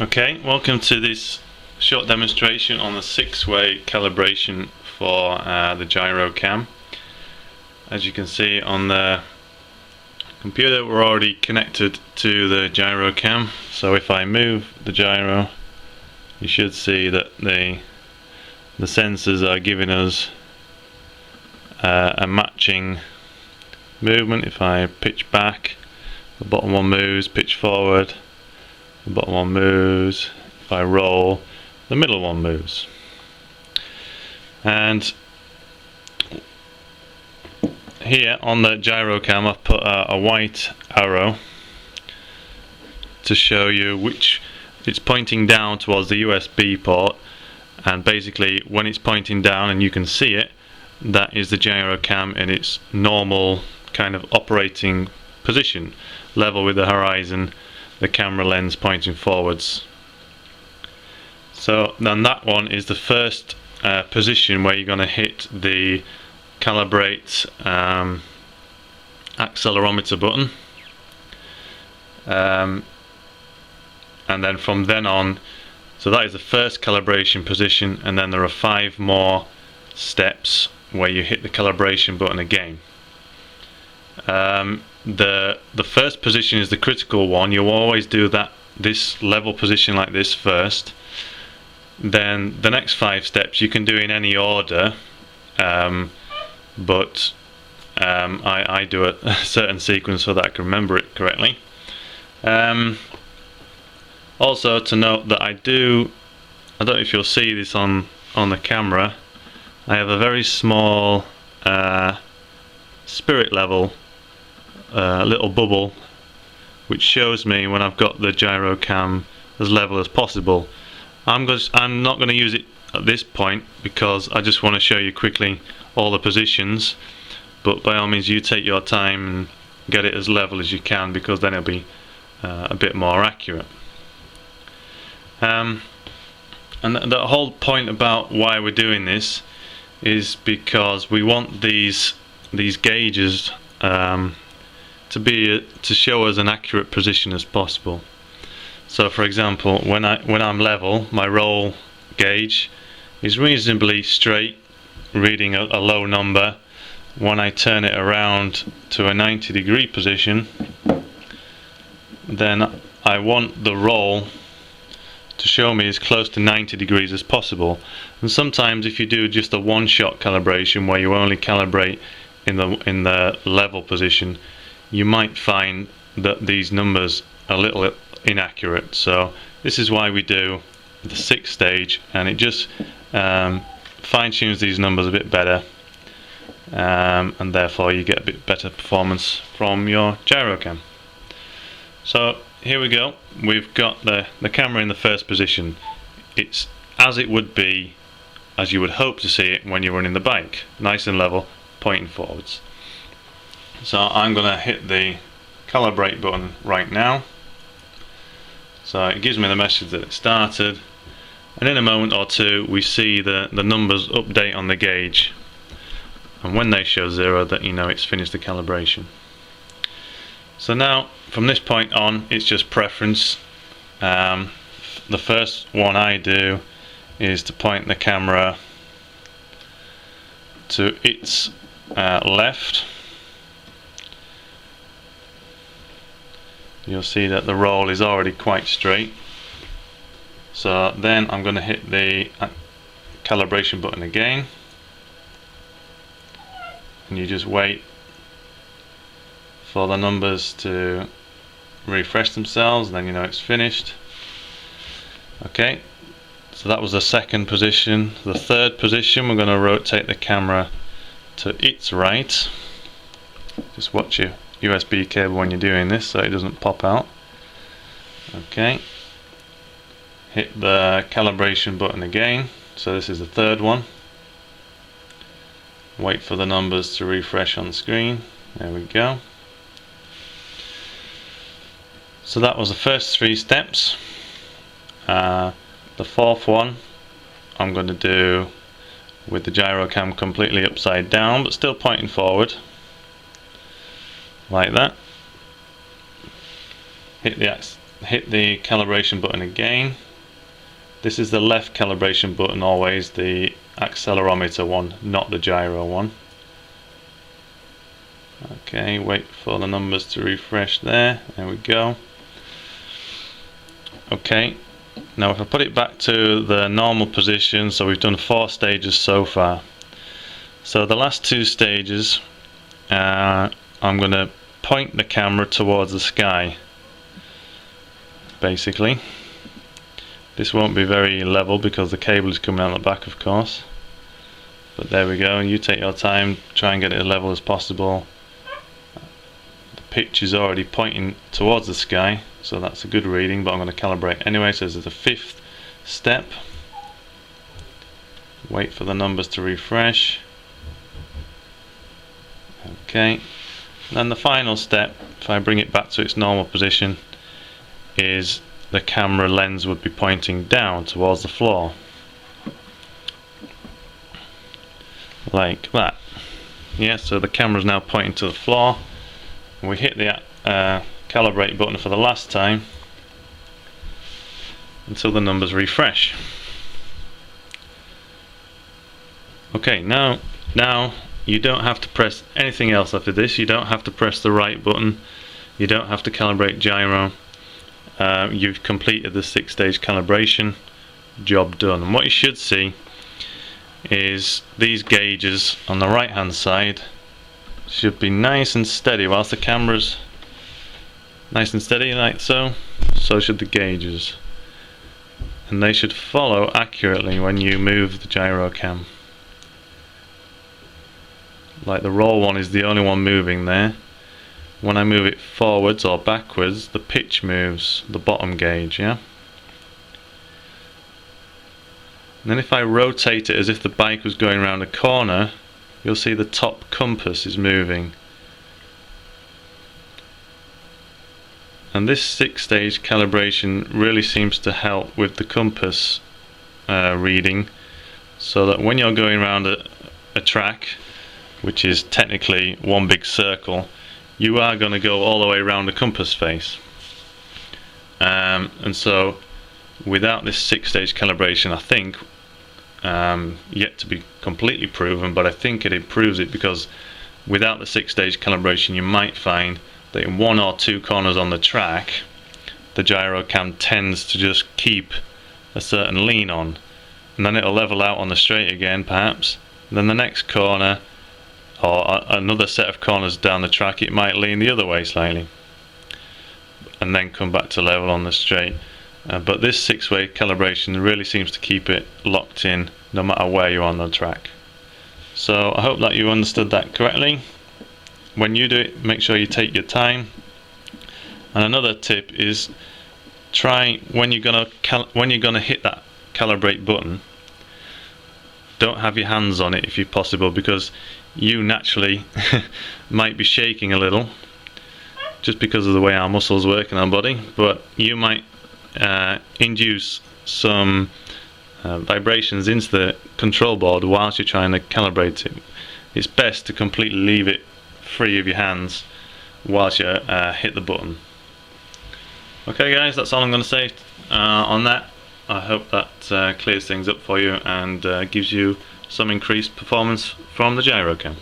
Okay, welcome to this short demonstration on the 6-way calibration for the Gyrocam. As you can see on the computer, we're already connected to the Gyrocam, so if I move the gyro, you should see that the sensors are giving us a matching movement. If I pitch back, the bottom one moves, pitch forward, the bottom one moves. If I roll, the middle one moves. And here on the Gyrocam I've put a white arrow to show you which it's pointing down towards the USB port, and basically when it's pointing down and you can see it, that is the Gyrocam in its normal kind of operating position, level with the horizon, the camera lens pointing forwards. So then that one is the first position where you're going to hit the calibrate accelerometer button, and then from then on, so that is the first calibration position, and then there are 5 more steps where you hit the calibration button again. The first position is the critical one. You'll always do this level position like this first. Then the next 5 steps you can do in any order, but I do a certain sequence so that I can remember it correctly. Also to note that I don't know if you'll see this on the camera, I have a very small spirit level little bubble which shows me when I've got the Gyrocam as level as possible. I'm not going to use it at this point because I just want to show you quickly all the positions, but by all means you take your time and get it as level as you can, because then it'll be a bit more accurate. And the whole point about why we're doing this is because we want these gauges to show us an accurate position as possible. So for example, when I'm level, my roll gauge is reasonably straight, reading a low number. When I turn it around to a 90-degree position, then I want the roll to show me as close to 90 degrees as possible. And sometimes if you do just a one-shot calibration where you only calibrate in the level position, you might find that these numbers are a little inaccurate. So this is why we do the 6 stage, and it just fine-tunes these numbers a bit better, and therefore you get a bit better performance from your Gyrocam. So here we go, we've got the camera in the first position. It's as it would be, as you would hope to see it when you're running the bike, nice and level, pointing forwards. So I'm going to hit the calibrate button right now. So it gives me the message that it started, and in a moment or two we see the numbers update on the gauge, and when they show 0, that you know it's finished the calibration. So now from this point on it's just preference. The first one I do is to point the camera to its left. You'll see that the roll is already quite straight. So then I'm going to hit the calibration button again, and you just wait for the numbers to refresh themselves, and then you know it's finished. Okay, so that was the second position. The third position, we're going to rotate the camera to its right. Just watch your USB cable when you're doing this so it doesn't pop out. Okay, hit the calibration button again. So this is the third one. Wait for the numbers to refresh on the screen. There we go. So that was the first 3 steps. The fourth one I'm going to do with the Gyrocam completely upside down but still pointing forward, like that. Hit the hit the calibration button again. This is the left calibration button, always the accelerometer one, not the gyro one. Okay, wait for the numbers to refresh there. There we go. Okay, now if I put it back to the normal position, so we've done 4 stages so far. So the last 2 stages, I'm going to point the camera towards the sky, basically. This won't be very level because the cable is coming out the back, of course. But there we go, you take your time, try and get it as level as possible. The pitch is already pointing towards the sky, so that's a good reading, but I'm going to calibrate anyway. So this is the 5th step. Wait for the numbers to refresh. Okay, then the final step, if I bring it back to its normal position, is the camera lens would be pointing down towards the floor, like that. Yeah, so the camera is now pointing to the floor. We hit the calibrate button for the last time until the numbers refresh. Okay, now you don't have to press anything else after this. You don't have to press the right button. You don't have to calibrate gyro. You've completed the 6-stage calibration. Job done. And what you should see is these gauges on the right hand side should be nice and steady. Whilst the camera's nice and steady like so, so should the gauges, and they should follow accurately when you move the Gyrocam. Like the roll one is the only one moving there. When I move it forwards or backwards, the pitch moves, the bottom gauge, yeah? And then if I rotate it as if the bike was going around a corner, you'll see the top compass is moving. And this 6-stage calibration really seems to help with the compass reading, so that when you're going around a track, which is technically one big circle, you are going to go all the way around the compass face. And so without this 6-stage calibration, I think, yet to be completely proven, but I think it improves it, because without the 6-stage calibration you might find that in 1 or 2 corners on the track the Gyrocam tends to just keep a certain lean on, and then it'll level out on the straight again perhaps, and then the next corner or another set of corners down the track it might lean the other way slightly and then come back to level on the straight. But this 6-way calibration really seems to keep it locked in no matter where you're on the track. So I hope that you understood that correctly. When you do it, make sure you take your time. And another tip is, try when you're gonna hit that calibrate button, don't have your hands on it if possible, because you naturally might be shaking a little just because of the way our muscles work in our body, but you might induce some vibrations into the control board whilst you're trying to calibrate it. It's best to completely leave it free of your hands whilst you hit the button. Okay guys, that's all I'm going to say on that. I hope that clears things up for you and gives you some increased performance from the Gyrocam.